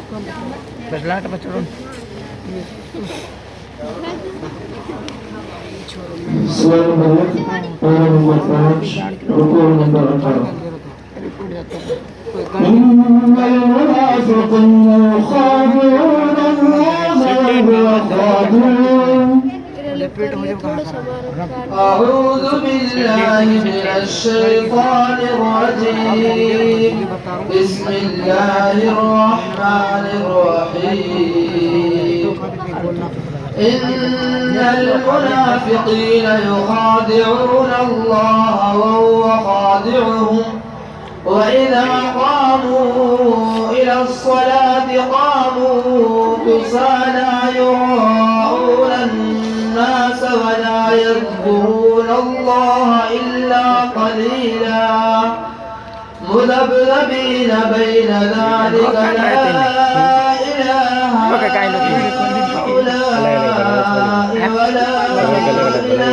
Berlalu apa turun? Selain banyak orang membuat rukun nomor 4. إن المنافقين يخادعون الله وهو خادعهم أعوذ بالله من الشيطان الرجيم بسم الله الرحمن الرحيم إن المنافقين يخادعون الله وهو خادعهم وإذا قاموا إلى الصلاة قاموا كسالى يراءون الناس ولا يذكرون الله إلا قليلا مذبذبين بين ذلك لا إله هؤلاء ولا إله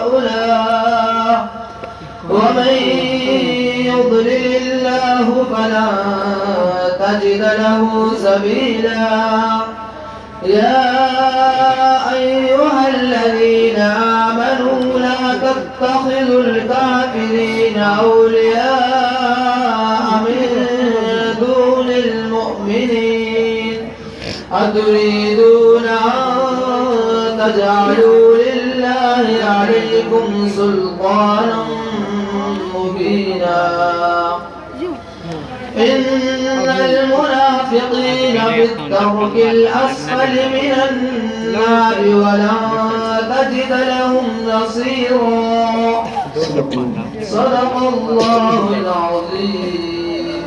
هؤلاء ومن يضلل الله فلا تجد له سبيلا يا أيها الذين آمنوا لا تتخذوا الكافرين أولياء من دون المؤمنين أتريدون أن تجعلوا لله عليكم سلطانا مبينا إن المنافقين في الدرك الأسفل من النار ولن تجد لهم نصيرا صدق الله العظيم.